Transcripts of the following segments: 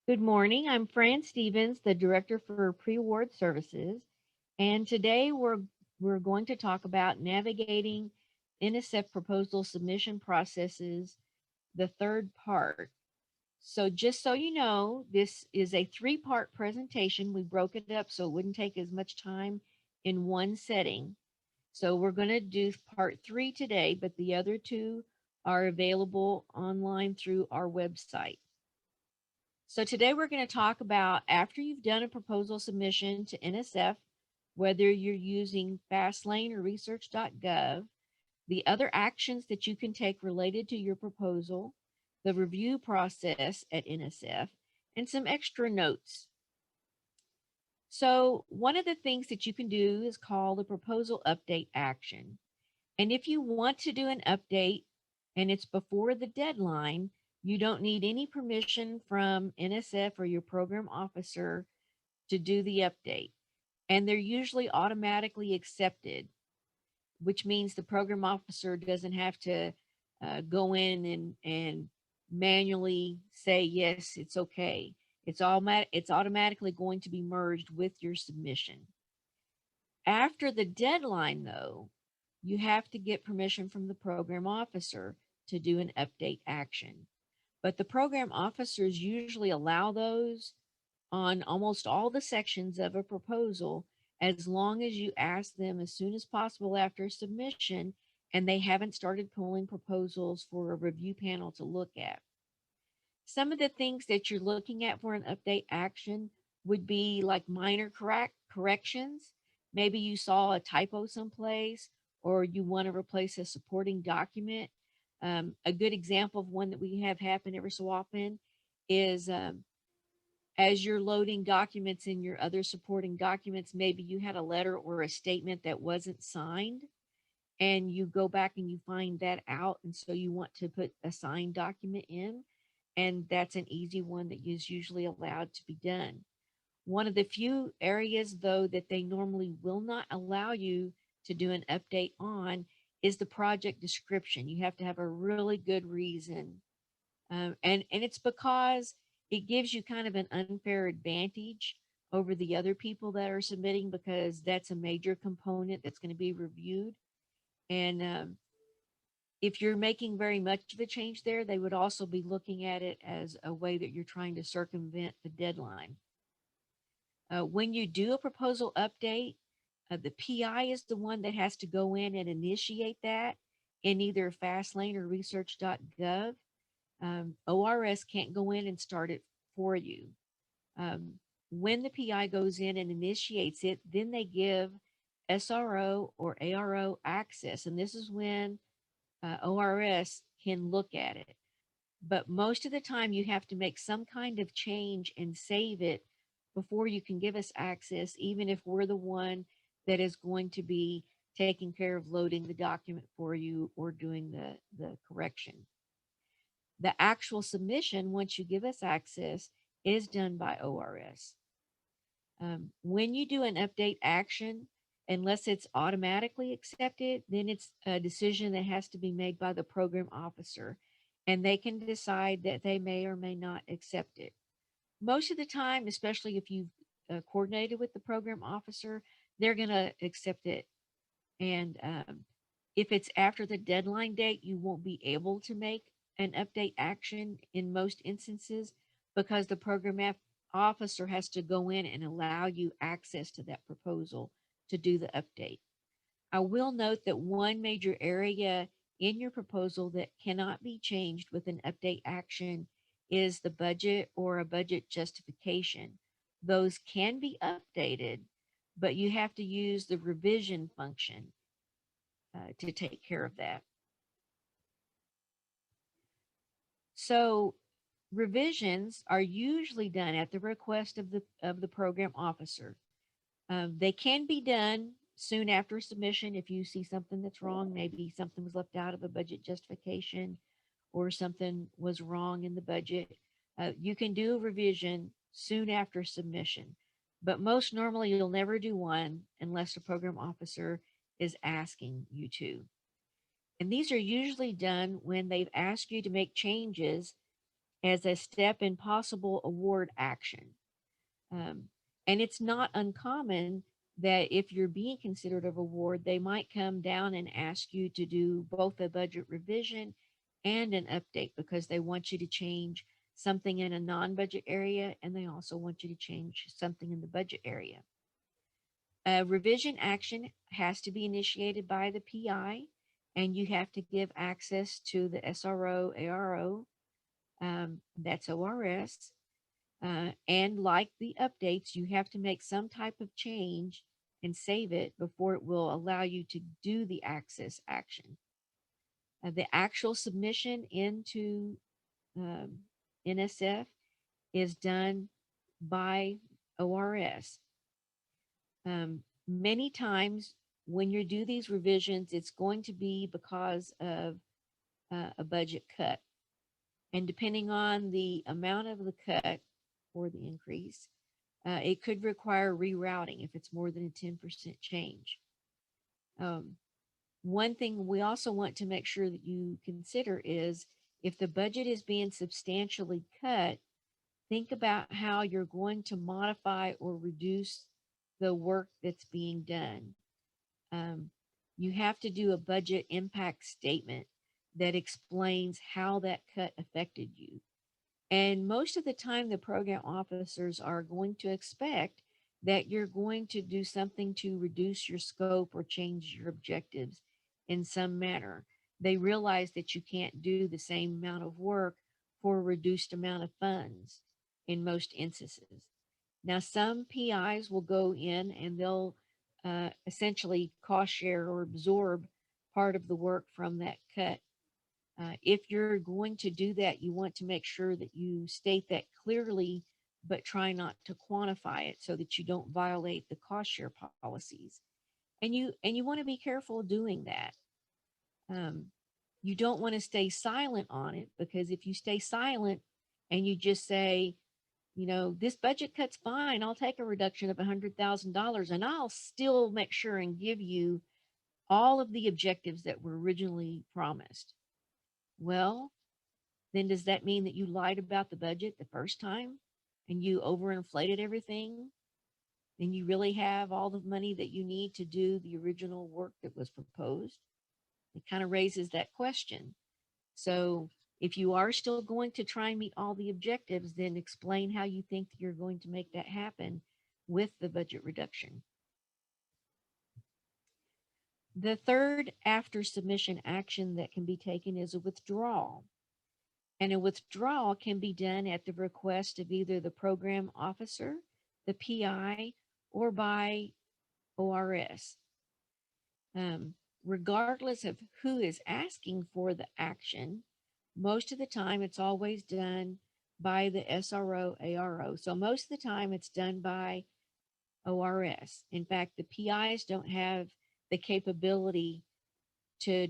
Good morning. I'm Fran Stephens, the Director for Pre-Award Services, and today we're going to talk about navigating NSF proposal submission processes, the third part. So just so you know, this is a three-part presentation. We broke it up so it wouldn't take as much time in one setting. So we're going to do part three today, but the other two are available online through our website. So today we're going to talk about after you've done a proposal submission to NSF, whether you're using Fastlane or research.gov, the other actions that you can take related to your proposal, the review process at NSF, and some extra notes. So one of the things that you can do is call the proposal update action. And if you want to do an update and it's before the deadline, you don't need any permission from NSF or your program officer to do the update. And they're usually automatically accepted, which means the program officer doesn't have to go in and manually say, yes, it's okay. It's automatically going to be merged with your submission. After the deadline, though, you have to get permission from the program officer to do an update action. But the program officers usually allow those on almost all the sections of a proposal as long as you ask them as soon as possible after submission and they haven't started pulling proposals for a review panel to look at. Some of the things that you're looking at for an update action would be like minor corrections. Maybe you saw a typo someplace or you want to replace a supporting document. A good example of one that we have happen every so often is as you're loading documents in your other supporting documents, maybe you had a letter or a statement that wasn't signed and you go back and you find that out. And so you want to put a signed document in, and that's an easy one that is usually allowed to be done. One of the few areas, though, that they normally will not allow you to do an update on is the project description. You have to have a really good reason. And it's because it gives you kind of an unfair advantage over the other people that are submitting because that's a major component that's going to be reviewed. And if you're making very much of a change there, they would also be looking at it as a way that you're trying to circumvent the deadline. When you do a proposal update, the PI is the one that has to go in and initiate that in either Fastlane or research.gov. ORS can't go in and start it for you. When the PI goes in and initiates it, then they give SRO or ARO access. And this is when ORS can look at it. But most of the time, you have to make some kind of change and save it before you can give us access, even if we're the one that is going to be taking care of loading the document for you or doing the correction. The actual submission, once you give us access, is done by ORS. When you do an update action, unless it's automatically accepted, then it's a decision that has to be made by the program officer, and they can decide that they may or may not accept it. Most of the time, especially if you've coordinated with the program officer, they're going to accept it. And if it's after the deadline date, you won't be able to make an update action in most instances because the program officer has to go in and allow you access to that proposal to do the update. I will note that one major area in your proposal that cannot be changed with an update action is the budget or a budget justification. Those can be updated, but you have to use the revision function to take care of that. So revisions are usually done at the request of the program officer. They can be done soon after submission if you see something that's wrong. Maybe something was left out of a budget justification or something was wrong in the budget. You can do a revision soon after submission, but most normally you'll never do one unless the program officer is asking you to. And these are usually done when they've asked you to make changes as a step in possible award action. Um, and it's not uncommon that if you're being considered of award, they might come down and ask you to do both a budget revision and an update because they want you to change something in a non budget area and they also want you to change something in the budget area. A revision action has to be initiated by the PI and you have to give access to the SRO, ARO, that's ORS, and like the updates, you have to make some type of change and save it before it will allow you to do the access action. The actual submission into um, NSF is done by ORS. Many times when you do these revisions, it's going to be because of a budget cut. And depending on the amount of the cut or the increase, it could require rerouting if it's more than a 10% change. Um, One thing we also want to make sure that you consider is if the budget is being substantially cut, think about how you're going to modify or reduce the work that's being done. Um, you have to do a budget impact statement that explains how that cut affected you. And most of the time, the program officers are going to expect that you're going to do something to reduce your scope or change your objectives in some manner. They realize that you can't do the same amount of work for a reduced amount of funds in most instances. Now, some PIs will go in and they'll essentially cost share or absorb part of the work from that cut. If you're going to do that, you want to make sure that you state that clearly, but try not to quantify it so that you don't violate the cost share policies. And you want to be careful doing that. Um, you don't want to stay silent on it because if you stay silent and you just say, this budget cut's fine, I'll take a reduction of $100,000 and I'll still make sure and give you all of the objectives that were originally promised. Well, then does that mean that you lied about the budget the first time and you overinflated everything? And you really have all the money that you need to do the original work that was proposed? It kind of raises that question. So if you are still going to try and meet all the objectives, then explain how you think you're going to make that happen with the budget reduction. The third after submission action that can be taken is a withdrawal. And a withdrawal can be done at the request of either the program officer, the PI, or by ORS. Regardless of who is asking for the action, most of the time it's always done by the SRO, ARO. So most of the time it's done by ORS. In fact, the PIs don't have the capability to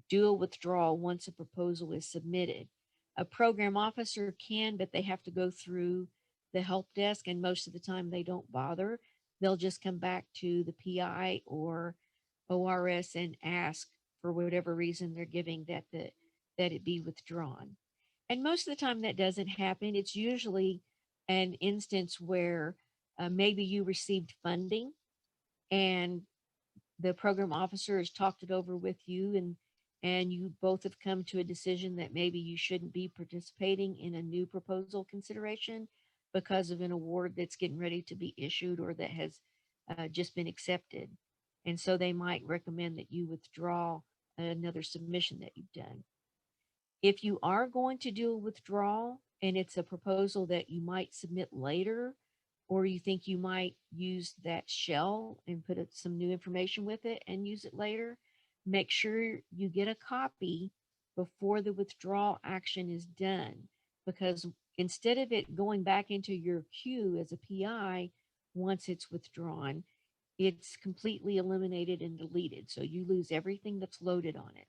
do a withdrawal once a proposal is submitted. A program officer can, but they have to go through the help desk, and most of the time they don't bother. They'll just come back to the PI or ORS and ask for whatever reason they're giving that it be withdrawn. And most of the time that doesn't happen. It's usually an instance where maybe you received funding and the program officer has talked it over with you and you both have come to a decision that maybe you shouldn't be participating in a new proposal consideration because of an award that's getting ready to be issued or that has just been accepted. And so they might recommend that you withdraw another submission that you've done. If you are going to do a withdrawal and it's a proposal that you might submit later, or you think you might use that shell and put some new information with it and use it later, make sure you get a copy before the withdrawal action is done. Because instead of it going back into your queue as a PI, once it's withdrawn, it's completely eliminated and deleted. So you lose everything that's loaded on it.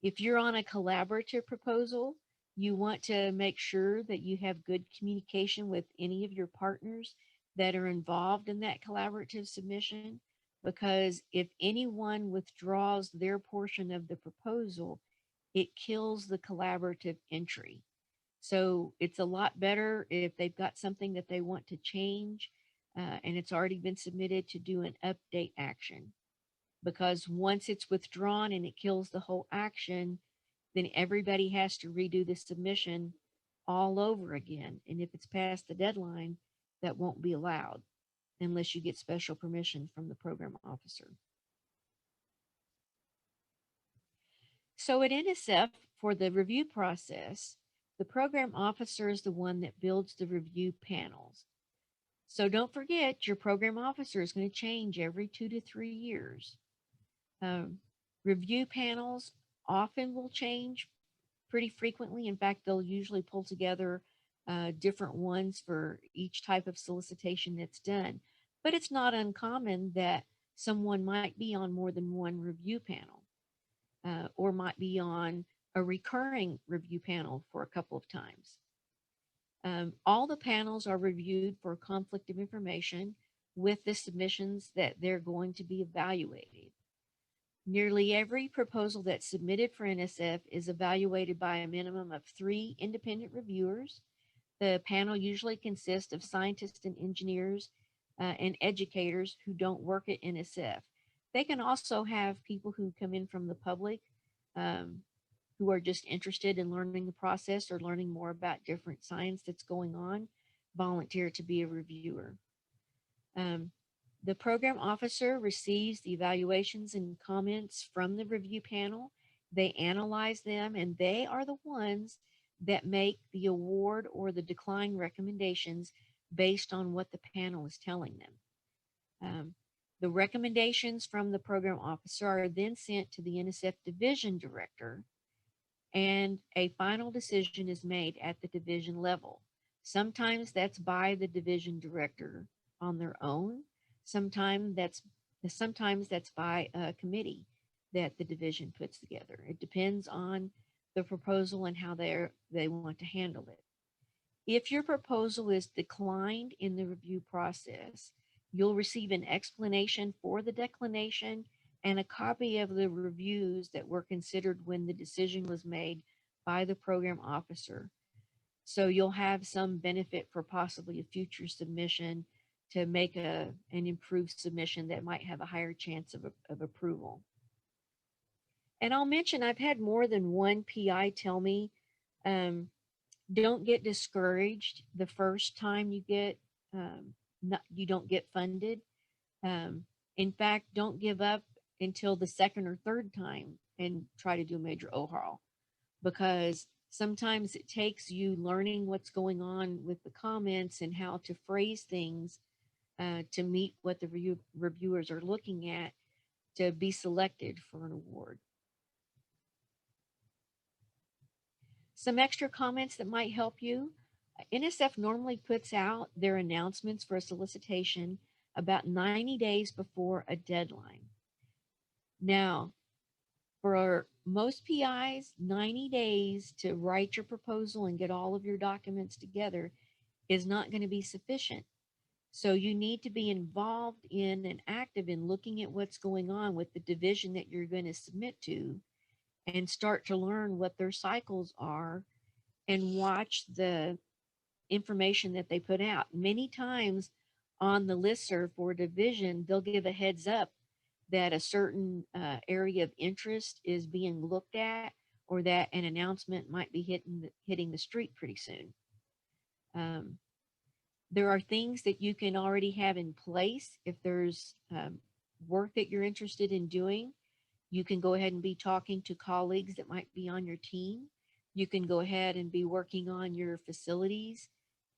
If you're on a collaborative proposal, you want to make sure that you have good communication with any of your partners that are involved in that collaborative submission. Because if anyone withdraws their portion of the proposal, it kills the collaborative entry. So it's a lot better if they've got something that they want to change and it's already been submitted to do an update action. Because once it's withdrawn and it kills the whole action, then everybody has to redo the submission all over again. And if it's past the deadline, that won't be allowed unless you get special permission from the program officer. So at NSF, for the review process, the program officer is the one that builds the review panels. So don't forget, your program officer is going to change every 2 to 3 years. Um, Review panels often will change pretty frequently. In fact, they'll usually pull together different ones for each type of solicitation that's done. But it's not uncommon that someone might be on more than one review panel or might be on a recurring review panel for a couple of times. All the panels are reviewed for conflict of information with the submissions that they're going to be evaluated. Nearly every proposal that's submitted for NSF is evaluated by a minimum of 3 independent reviewers. The panel usually consists of scientists and engineers and educators who don't work at NSF. They can also have people who come in from the public um, who are just interested in learning the process or learning more about different science that's going on volunteer to be a reviewer. Um, the program officer receives the evaluations and comments from the review panel. They analyze them, and they are the ones that make the award or the decline recommendations based on what the panel is telling them. The recommendations from the program officer are then sent to the NSF division director, and a final decision is made at the division level. Sometimes that's by the division director on their own. Sometimes that's sometimes that's by a committee that the division puts together. It depends on the proposal and how they want to handle it. If your proposal is declined in the review process, you'll receive an explanation for the declination and a copy of the reviews that were considered when the decision was made by the program officer. So you'll have some benefit for possibly a future submission to make an improved submission that might have a higher chance of approval. And I'll mention I've had more than one PI tell me, um, don't get discouraged the first time you get you don't get funded. In fact, don't give up until the second or third time and try to do a major overhaul, because sometimes it takes you learning what's going on with the comments and how to phrase things to meet what the reviewers are looking at to be selected for an award. Some extra comments that might help you. NSF normally puts out their announcements for a solicitation about 90 days before a deadline. Now, for most PIs, 90 days to write your proposal and get all of your documents together is not going to be sufficient. So you need to be involved in and active in looking at what's going on with the division that you're going to submit to and start to learn what their cycles are and watch the information that they put out. Many times on the listserv for division, they'll give a heads up that a certain area of interest is being looked at or that an announcement might be hitting the street pretty soon. Um, there are things that you can already have in place. If there's work that you're interested in doing, you can go ahead and be talking to colleagues that might be on your team. You can go ahead and be working on your facilities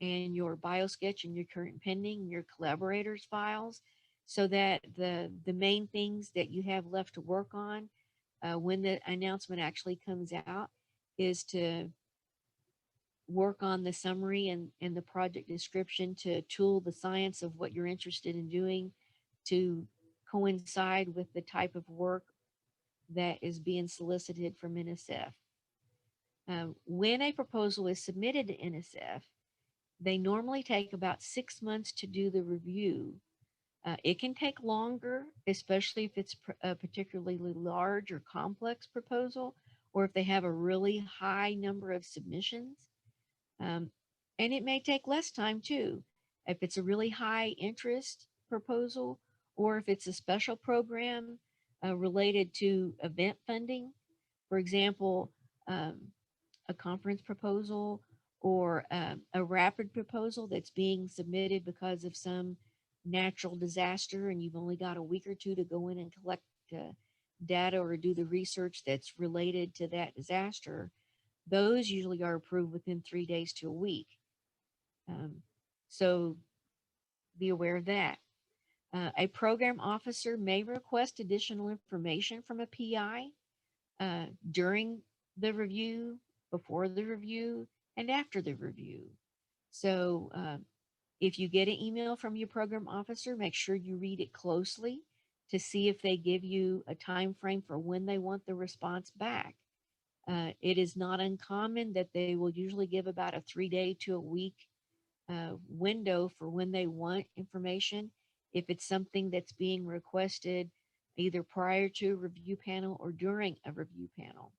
and your biosketch and your current pending, your collaborators files, so that the main things that you have left to work on when the announcement actually comes out is to work on the summary and the project description to tool the science of what you're interested in doing to coincide with the type of work that is being solicited from NSF. When a proposal is submitted to NSF, they normally take about 6 months to do the review. It can take longer, especially if it's a particularly large or complex proposal, or if they have a really high number of submissions. Um, and it may take less time too. If it's a really high interest proposal, or if it's a special program related to event funding, for example, um, a conference proposal or a rapid proposal that's being submitted because of some natural disaster, and you've only got a week or two to go in and collect data or do the research that's related to that disaster, those usually are approved within 3 days to a week. Um, so be aware of that. A program officer may request additional information from a PI during the review, before the review, and after the review. So if you get an email from your program officer, make sure you read it closely to see if they give you a time frame for when they want the response back. It is not uncommon that they will usually give about a 3 day to a week window for when they want information. If it's something that's being requested either prior to a review panel or during a review panel.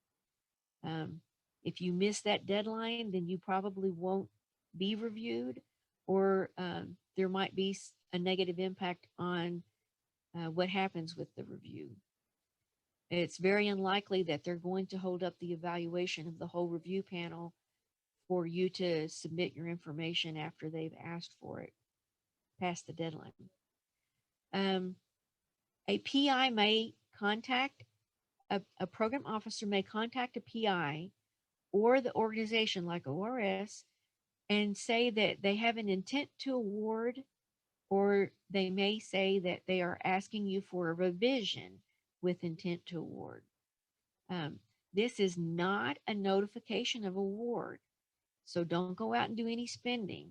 Um, if you miss that deadline, then you probably won't be reviewed, or there might be a negative impact on what happens with the review. It's very unlikely that they're going to hold up the evaluation of the whole review panel for you to submit your information after they've asked for it past the deadline. A PI may contact, a program officer may contact a PI or the organization like ORS and say that they have an intent to award, or they may say that they are asking you for a revision with intent to award. Um, this is not a notification of award. So don't go out and do any spending.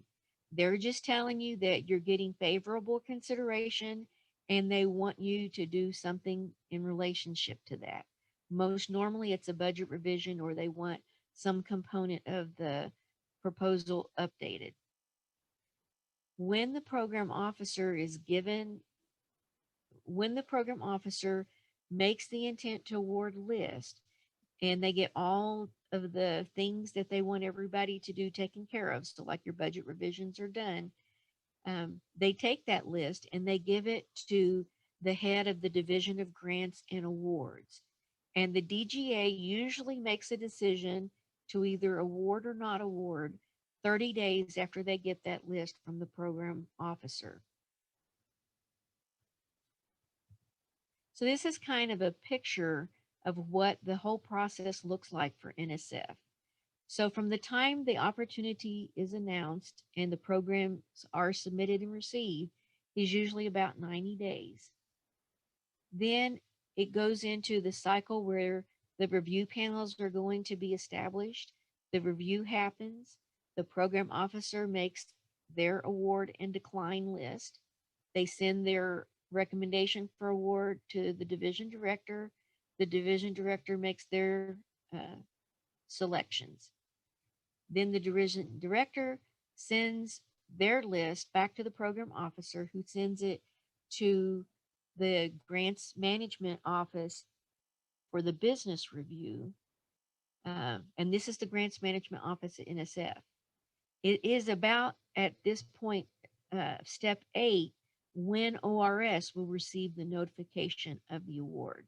They're just telling you that you're getting favorable consideration and they want you to do something in relationship to that. Most normally it's a budget revision, or they want some component of the proposal updated. When the program officer is given, when the program officer makes the intent to award list, and they get all of the things that they want everybody to do taken care of. So, like your budget revisions are done, they take that list and they give it to the head of the Division of Grants and Awards. And the DGA usually makes a decision to either award or not award 30 days after they get that list from the program officer. So, this is kind of a picture of what the whole process looks like for NSF. So from the time the opportunity is announced and the programs are submitted and received is usually about 90 days. Then it goes into the cycle where the review panels are going to be established. The review happens. The program officer makes their award and decline list. They send their recommendation for award to the division director. The division director makes their selections. Then the division director sends their list back to the program officer, who sends it to the grants management office for the business review. And this is the grants management office at NSF. It is about at this point, step 8, when ORS will receive the notification of the award.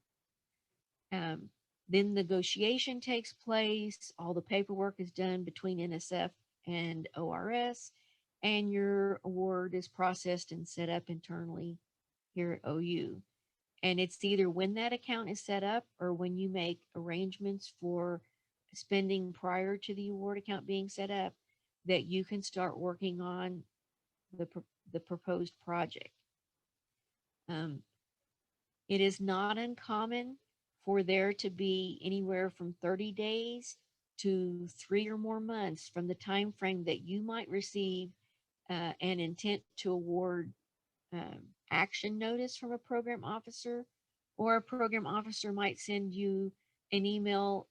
Um, then negotiation takes place. All the paperwork is done between NSF and ORS, and your award is processed and set up internally here at OU. And it's either when that account is set up or when you make arrangements for spending prior to the award account being set up that you can start working on the, the proposed project. Um, It is not uncommon for there to be anywhere from 30 days to 3 or more months from the time frame that you might receive an intent to award action notice from a program officer, or a program officer might send you an email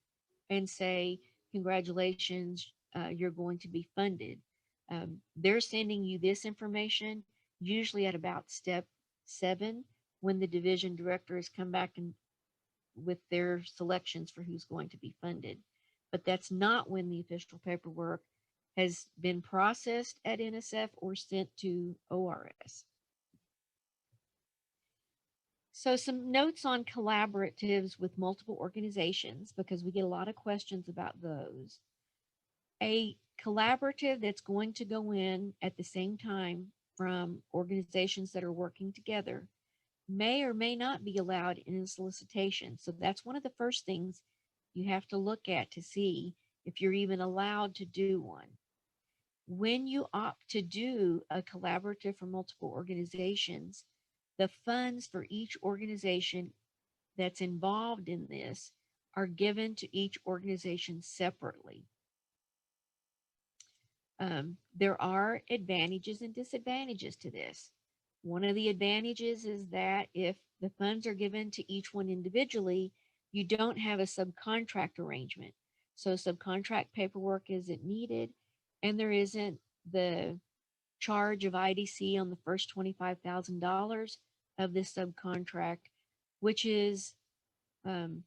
and say, congratulations, you're going to be funded. They're sending you this information usually at about step 7, when the division director has come back and with their selections for who's going to be funded. But that's not when the official paperwork has been processed at NSF or sent to ORS. So some notes on collaboratives with multiple organizations, because we get a lot of questions about those. A collaborative that's going to go in at the same time from organizations that are working together may or may not be allowed in a solicitation. So that's one of the first things you have to look at to see if you're even allowed to do one. When you opt to do a collaborative for multiple organizations, the funds for each organization that's involved in this are given to each organization separately. There are advantages and disadvantages to this. One of the advantages is that if the funds are given to each one individually, you don't have a subcontract arrangement. So subcontract paperwork isn't needed, and there isn't the charge of IDC on the first $25,000 of this subcontract, which is um,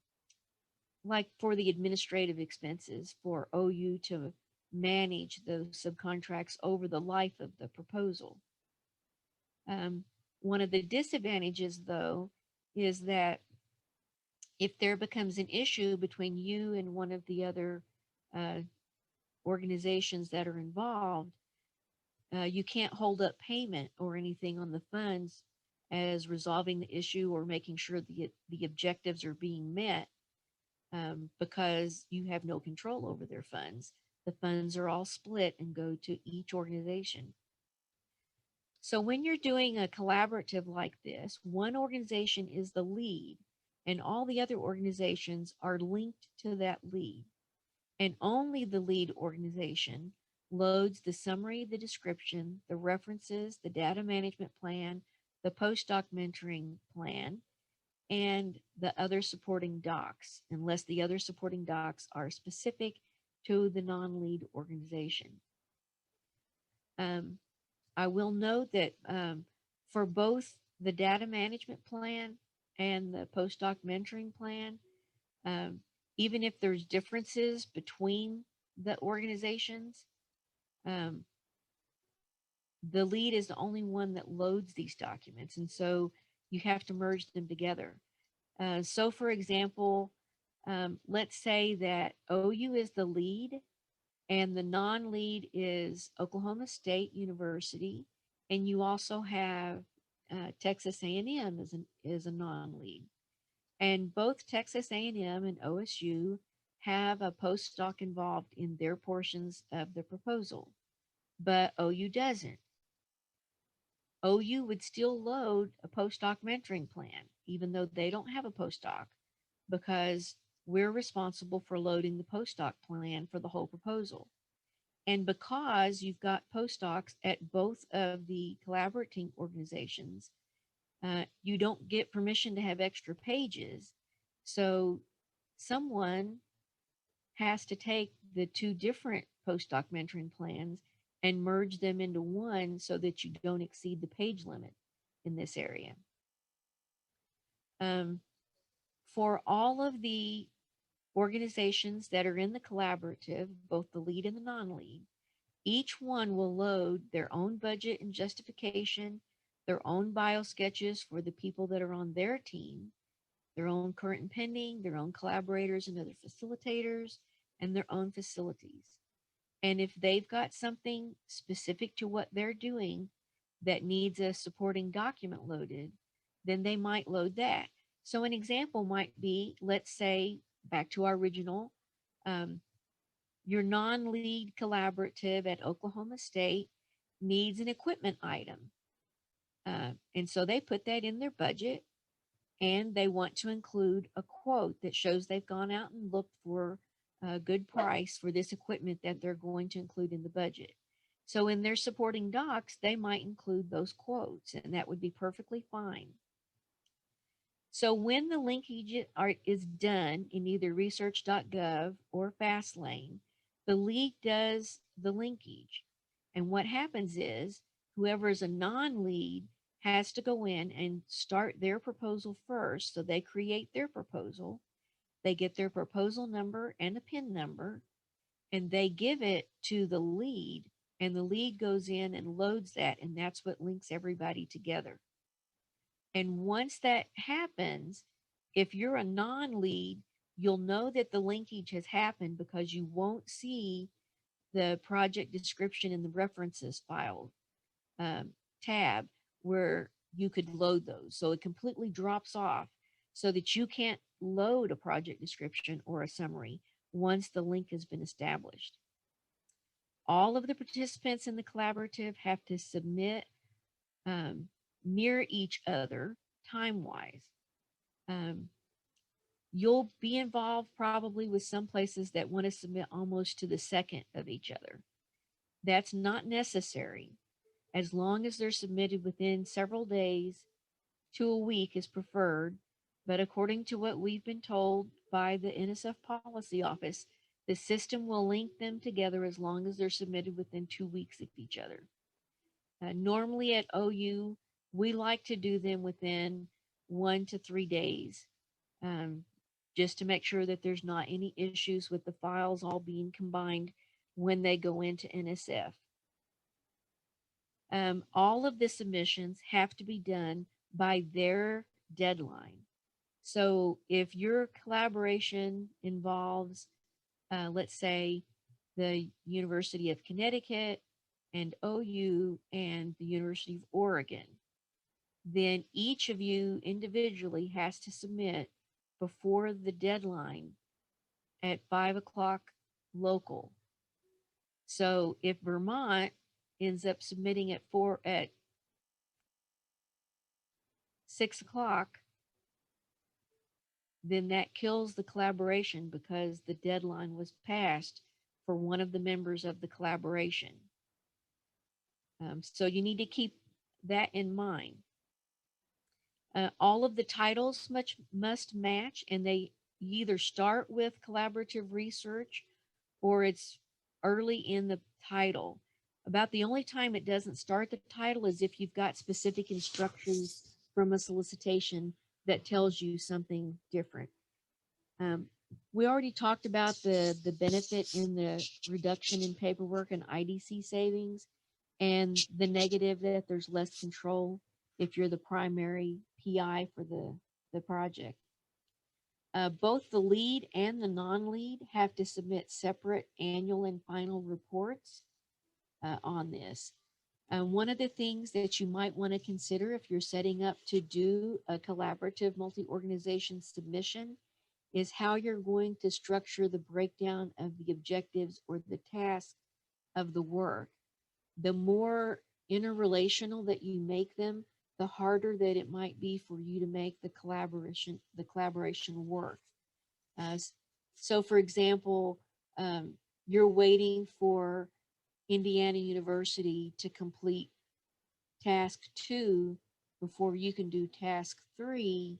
like for the administrative expenses for OU to manage those subcontracts over the life of the proposal. One of the disadvantages, though, is that if there becomes an issue between you and one of the other uh, organizations that are involved, you can't hold up payment or anything on the funds as resolving the issue or making sure the objectives are being met, because you have no control over their funds. The funds are all split and go to each organization. So when you're doing a collaborative like this, one organization is the lead, and all the other organizations are linked to that lead. And only the lead organization loads the summary, the description, the references, the data management plan, the postdoc mentoring plan, and the other supporting docs, unless the other supporting docs are specific to the non lead organization. Um, I will note that for both the data management plan and the postdoc mentoring plan, um, even if there's differences between the organizations, um, the lead is the only one that loads these documents. And so you have to merge them together. So, for example, let's say that OU is the lead and the non-lead is Oklahoma State University, and you also have Texas A&M as a non-lead. And both Texas A&M and OSU have a postdoc involved in their portions of the proposal, but OU doesn't. OU would still load a postdoc mentoring plan, even though they don't have a postdoc, because we're responsible for loading the postdoc plan for the whole proposal. And because you've got postdocs at both of the collaborating organizations, you don't get permission to have extra pages. So someone has to take the two different postdoc mentoring plans and merge them into one so that you don't exceed the page limit in this area. Um, for all of the organizations that are in the collaborative, both the lead and the non-lead, each one will load their own budget and justification, their own bio sketches for the people that are on their team, their own current and pending, their own collaborators and other facilitators, and their own facilities. And if they've got something specific to what they're doing that needs a supporting document loaded, then they might load that. So an example might be, let's say, back to our original, um, your non-lead collaborative at Oklahoma State needs an equipment item. And so they put that in their budget, and they want to include a quote that shows they've gone out and looked for a good price for this equipment that they're going to include in the budget. So in their supporting docs, they might include those quotes, and that would be perfectly fine. So when the linkage is done in either research.gov or Fastlane, the lead does the linkage. And what happens is whoever is a non-lead has to go in and start their proposal first. So they create their proposal. They get their proposal number and a PIN number. and they give it to the lead, and the lead goes in and loads that, and that's what links everybody together. And once that happens, if you're a non-lead, you'll know that the linkage has happened because you won't see the project description in the references file um, tab where you could load those. So it completely drops off so that you can't load a project description or a summary once the link has been established. All of the participants in the collaborative have to submit um, near each other time wise. Um, you'll be involved probably with some places that want to submit almost to the second of each other. That's not necessary. As long as they're submitted within several days to a week is preferred. But according to what we've been told by the NSF policy office, the system will link them together as long as they're submitted within 2 weeks of each other. Normally at OU, we like to do them within 1 to 3 days, um, just to make sure that there's not any issues with the files all being combined when they go into NSF. All of the submissions have to be done by their deadline. So if your collaboration involves, let's say, the University of Connecticut and OU and the University of Oregon, then each of you individually has to submit before the deadline at 5 o'clock local. So if Vermont ends up submitting at 6 o'clock, then that kills the collaboration because the deadline was passed for one of the members of the collaboration. So you need to keep that in mind. All of the titles must match, and they either start with collaborative research or it's early in the title. About the only time it doesn't start the title is if you've got specific instructions from a solicitation that tells you something different. Um, we already talked about the benefit in the reduction in paperwork and IDC savings, and the negative that there's less control if you're the primary PI for the project. Both the lead and the non-lead have to submit separate annual and final reports on this. One of the things that you might want to consider if you're setting up to do a collaborative multi-organization submission is how you're going to structure the breakdown of the objectives or the task of the work. The more interrelational that you make them, the harder that it might be for you to make the collaboration work. Uh, so, for example, you're waiting for Indiana University to complete task 2 before you can do task 3.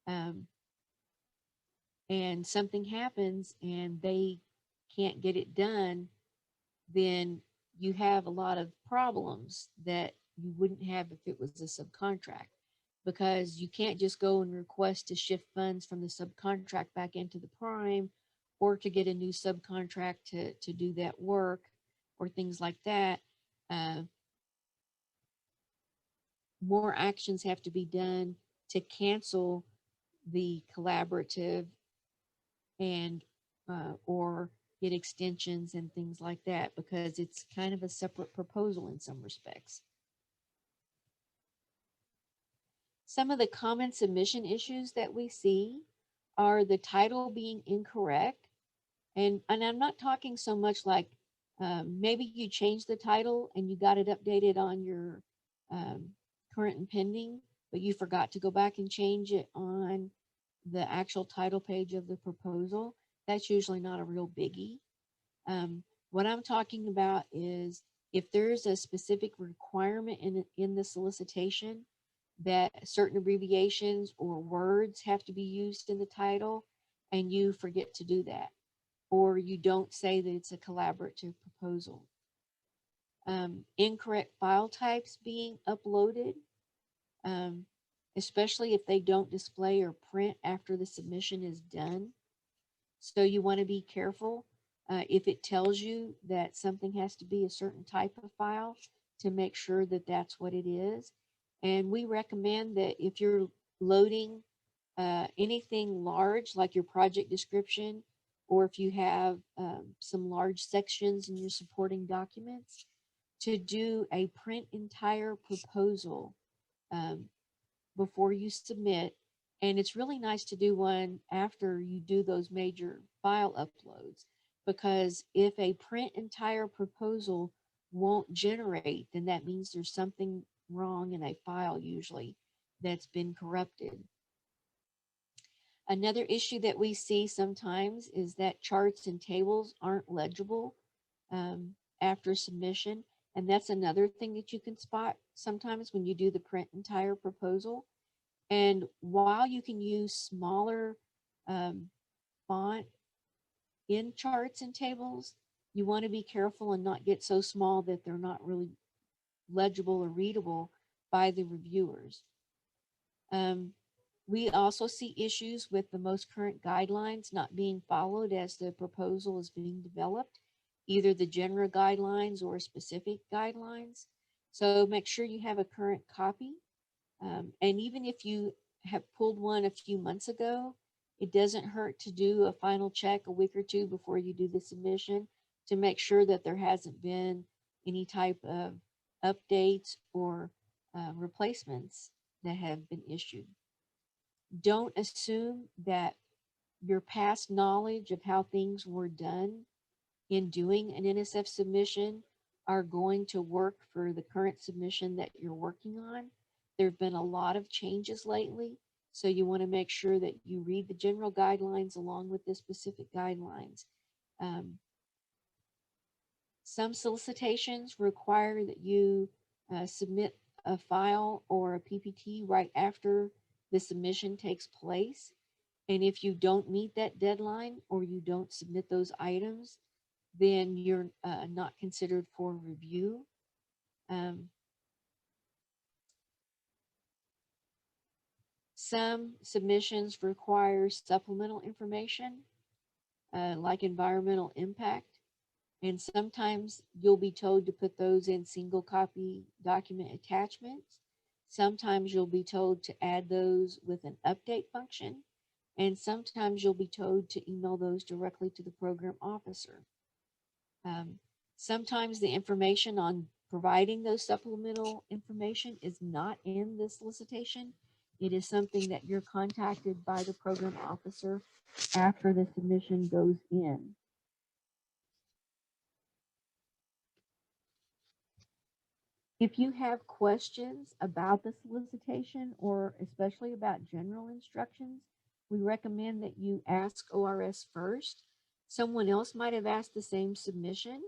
Um, and something happens and they can't get it done, then you have a lot of problems that you wouldn't have if it was a subcontract, because you can't just go and request to shift funds from the subcontract back into the prime or to get a new subcontract to do that work or things like that. Uh, more actions have to be done to cancel the collaborative and or get extensions and things like that, because it's kind of a separate proposal in some respects. Some of the common submission issues that we see are the title being incorrect. And I'm not talking so much like maybe you changed the title and you got it updated on your um, current and pending, but you forgot to go back and change it on the actual title page of the proposal. That's usually not a real biggie. What I'm talking about is if there's a specific requirement in the solicitation that certain abbreviations or words have to be used in the title and you forget to do that, or you don't say that it's a collaborative proposal. Incorrect file types being uploaded, especially if they don't display or print after the submission is done. So you want to be careful. If it tells you that something has to be a certain type of file, to make sure that that's what it is. And we recommend that if you're loading anything large, like your project description, or if you have some large sections in your supporting documents, to do a print entire proposal um, before you submit. And it's really nice to do one after you do those major file uploads, because if a print entire proposal won't generate, then that means there's something wrong in a file, usually, that's been corrupted. Another issue that we see sometimes is that charts and tables aren't legible after submission. And that's another thing that you can spot sometimes when you do the print entire proposal. And while you can use smaller um, font in charts and tables, you want to be careful and not get so small that they're not really legible or readable by the reviewers. Um, we also see issues with the most current guidelines not being followed as the proposal is being developed, either the general guidelines or specific guidelines. So make sure you have a current copy. And even if you have pulled one a few months ago, it doesn't hurt to do a final check a week or two before you do the submission to make sure that there hasn't been any type of updates or replacements that have been issued. Don't assume that your past knowledge of how things were done in doing an NSF submission are going to work for the current submission that you're working on. There have been a lot of changes lately, so you want to make sure that you read the general guidelines along with the specific guidelines. Um, some solicitations require that you submit a file or a PPT right after the submission takes place. And if you don't meet that deadline or you don't submit those items, then you're not considered for review. Um, some submissions require supplemental information, like environmental impact, and sometimes you'll be told to put those in single copy document attachments. Sometimes you'll be told to add those with an update function, and sometimes you'll be told to email those directly to the program officer. Um, Sometimes the information on providing those supplemental information is not in the solicitation. It is something that you're contacted by the program officer after the submission goes in. If you have questions about the solicitation or especially about general instructions, we recommend that you ask ORS first. Someone else might have asked the same submission,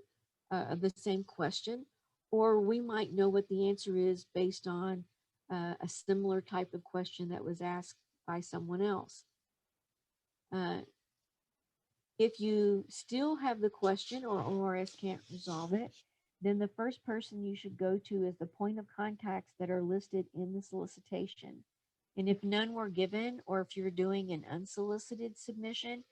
the same question, or we might know what the answer is based on a similar type of question that was asked by someone else. Uh, if you still have the question or ORS can't resolve it, then the first person you should go to is the point of contacts that are listed in the solicitation. And if none were given, or if you're doing an unsolicited submission,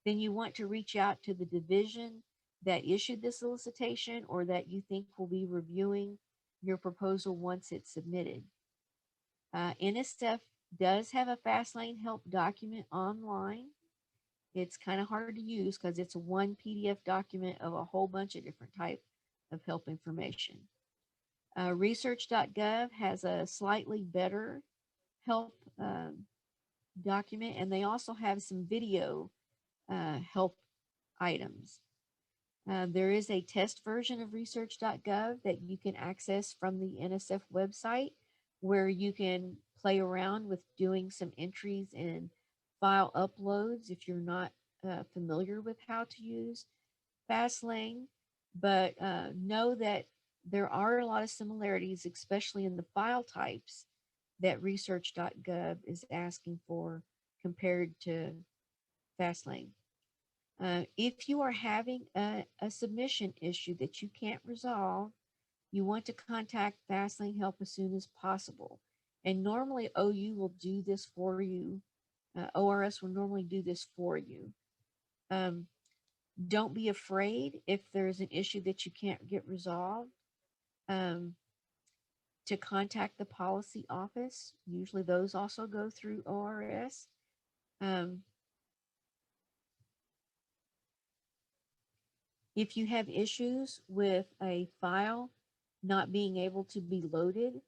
then you want to reach out to the division that issued the solicitation or that you think will be reviewing your proposal once it's submitted. NSF does have a fast lane help document online. It's kind of hard to use because it's a one PDF document of a whole bunch of different type of help information. Research.gov has a slightly better help document, and they also have some video help items. There is a test version of research.gov that you can access from the NSF website where you can play around with doing some entries and file uploads if you're not familiar with how to use Fastlane. But know that there are a lot of similarities, especially in the file types that research.gov is asking for compared to Fastlane. If you are having a submission issue that you can't resolve, you want to contact Fastlane Help as soon as possible. And normally OU will do this for you. ORS will normally do this for you. Um, Don't be afraid if there's an issue that you can't get resolved, um, to contact the policy office. Usually those also go through ORS. Um, if you have issues with a file not being able to be loaded,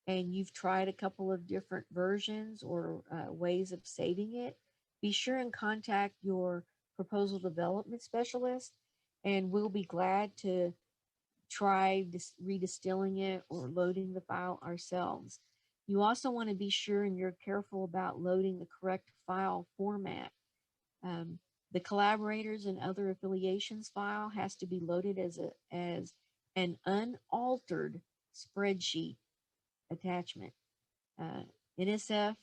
and you've tried a couple of different versions or ways of saving it, be sure and contact your proposal development specialist, and we'll be glad to try redistilling it or loading the file ourselves. You also want to be sure and you're careful about loading the correct file format. Um, the collaborators and other affiliations file has to be loaded as an unaltered spreadsheet attachment. NSF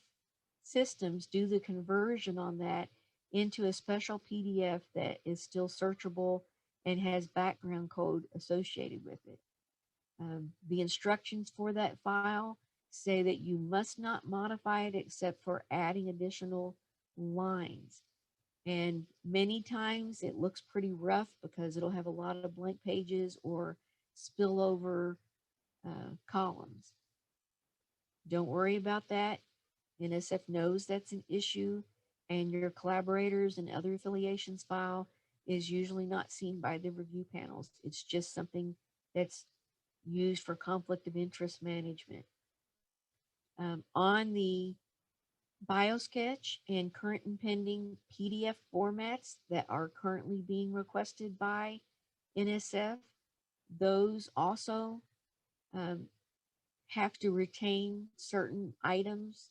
systems do the conversion on that into a special PDF that is still searchable and has background code associated with it. The instructions for that file say that you must not modify it except for adding additional lines. And many times it looks pretty rough because it'll have a lot of blank pages or spillover columns. Don't worry about that. NSF knows that's an issue, and your collaborators and other affiliations file is usually not seen by the review panels. It's just something that's used for conflict of interest management. On the BioSketch and current and pending PDF formats that are currently being requested by NSF, those also um, have to retain certain items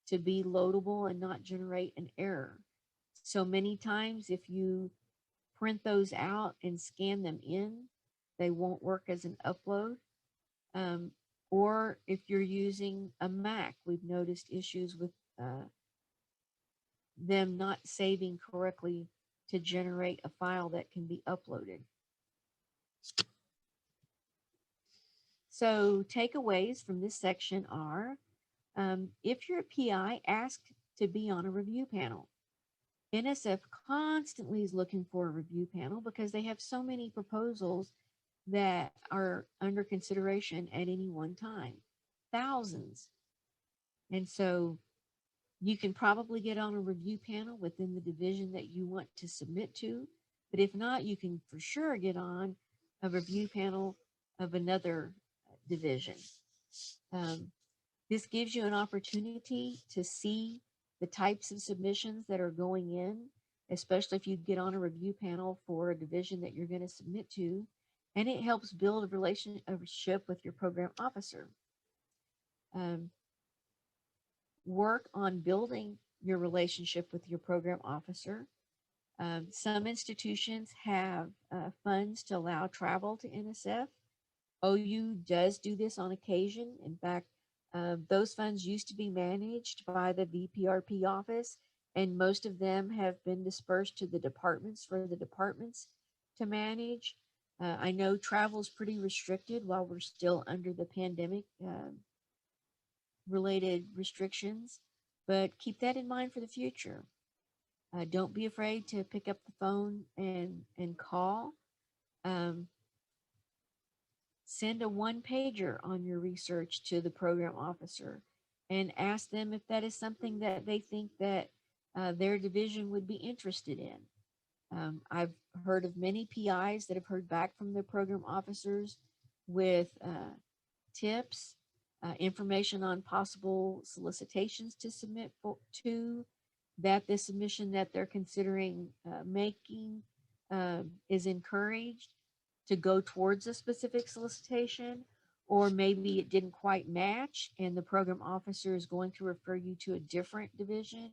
to be loadable and not generate an error. So many times, if you print those out and scan them in, they won't work as an upload. Um, or if you're using a Mac, we've noticed issues with them not saving correctly to generate a file that can be uploaded. So takeaways from this section are, if you're a PI, ask to be on a review panel. NSF constantly is looking for a review panel because they have so many proposals that are under consideration at any one time, thousands. And so you can probably get on a review panel within the division that you want to submit to. But if not, you can for sure get on a review panel of another division. Um, this gives you an opportunity to see the types of submissions that are going in, especially if you get on a review panel for a division that you're going to submit to, and it helps build a relationship with your program officer. Um, work on building your relationship with your program officer. Some institutions have funds to allow travel to NSF. OU does do this on occasion. In fact, those funds used to be managed by the VPRP office, and most of them have been dispersed to the departments for the departments to manage. I know travel is pretty restricted while we're still under the pandemic related restrictions, but keep that in mind for the future. Don't be afraid to pick up the phone and call. Um, Send a one pager on your research to the program officer and ask them if that is something that they think that their division would be interested in. I've heard of many PIs that have heard back from their program officers with tips, information on possible solicitations to submit to, that the submission that they're considering making is encouraged to go towards a specific solicitation, or maybe it didn't quite match and the program officer is going to refer you to a different division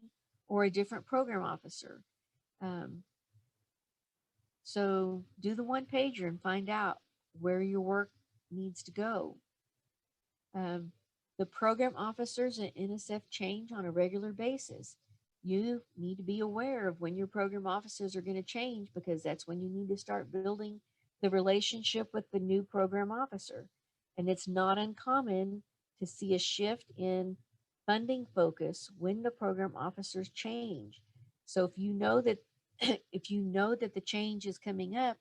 or a different program officer. Um, so do the one pager and find out where your work needs to go. Um, the program officers at NSF change on a regular basis. You need to be aware of when your program officers are going to change, because that's when you need to start building the relationship with the new program officer. And it's not uncommon to see a shift in funding focus when the program officers change. So if you know that if you know that the change is coming up,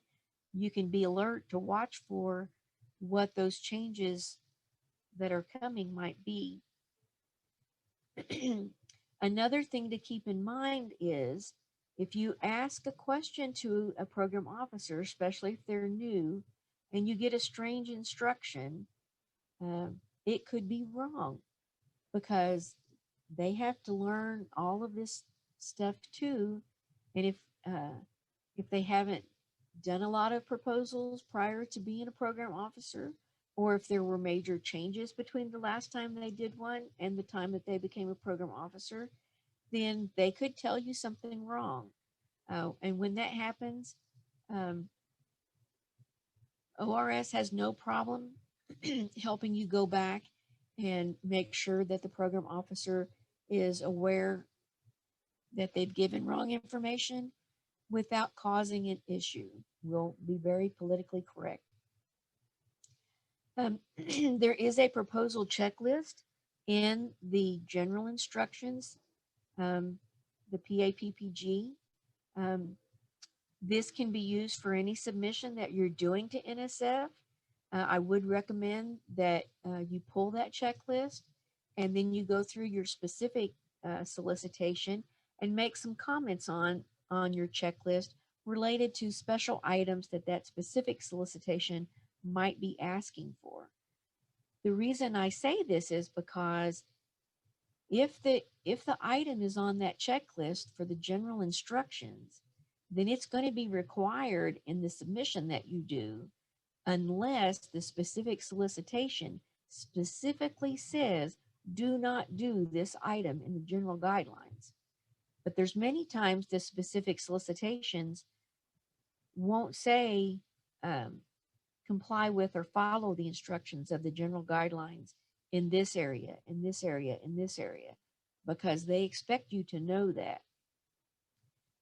you can be alert to watch for what those changes that are coming might be. Another thing to keep in mind is if you ask a question to a program officer, especially if they're new, and you get a strange instruction, uh, it could be wrong because they have to learn all of this stuff too. And if they haven't done a lot of proposals prior to being a program officer, or if there were major changes between the last time they did one and the time that they became a program officer, then they could tell you something wrong. And when that happens, um, ORS has no problem helping you go back and make sure that the program officer is aware that they've given wrong information without causing an issue. We'll be very politically correct. There is a proposal checklist in the general instructions, um, the PAPPG. Um, this can be used for any submission that you're doing to NSF. I would recommend that you pull that checklist and then you go through your specific solicitation and make some comments on your checklist related to special items that that specific solicitation might be asking for. The reason I say this is because if the item is on that checklist for the general instructions, then it's going to be required in the submission that you do unless the specific solicitation specifically says do not do this item in the general guidelines. But there's many times the specific solicitations won't say comply with or follow the instructions of the general guidelines in this area, in this area, in this area, because they expect you to know that.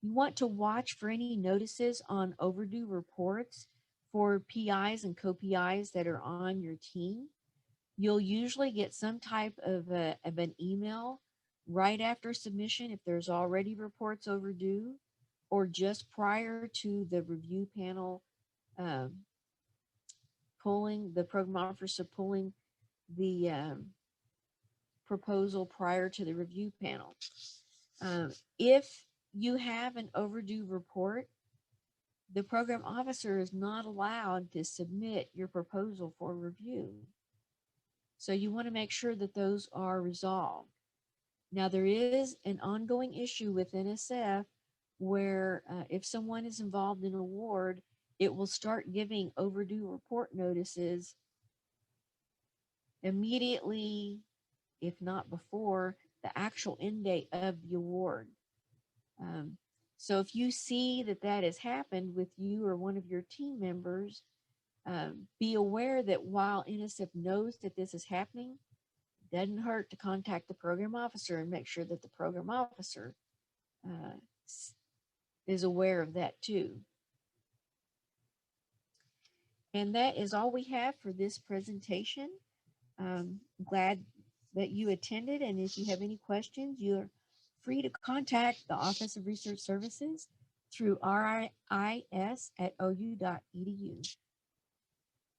You want to watch for any notices on overdue reports for PIs and co-PIs that are on your team. You'll usually get some type of an email right after submission if there's already reports overdue, or just prior to the review panel um, pulling, the program officer pulling the proposal prior to the review panel. If you have an overdue report, the program officer is not allowed to submit your proposal for review. So you want to make sure that those are resolved. Now, there is an ongoing issue with NSF where if someone is involved in an award, it will start giving overdue report notices immediately, if not before, the actual end date of the award. Um, so if you see that that has happened with you or one of your team members, be aware that while NSF knows that this is happening, it doesn't hurt to contact the program officer and make sure that the program officer uh, is aware of that too. And that is all we have for this presentation. Glad that you attended, and if you have any questions, you're free to contact the Office of Research Services through RIS at ou.edu.